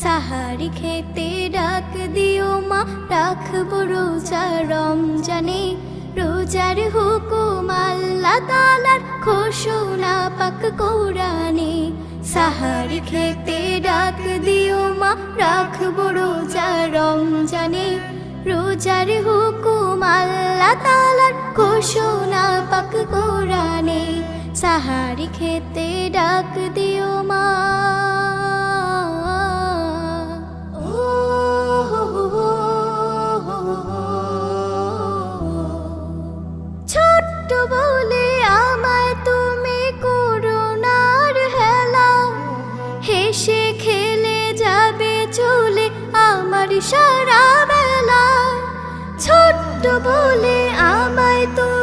সাহারি খেতে ডাক দিও মা, রাখবো রোজা রমজানে। রোজার হুকুম আল্লাহ তাআলার, ঘোষণা পাক কোরআনে। সাহারি খেতে ডাক দিও মা, রাখবো রোজা রমজানে। রোজার হুকুম আল্লাহ তাআলার, ঘোষণা পাক কোরআনে। সাহারি খেতে ডাক দিও মা। ছোট্ট বলে আমায় তুমি করুণার হেলা, হেসে খেলে যাবে চলে আমার সারা বেলা। ছোট্ট বলে আমায় তুমি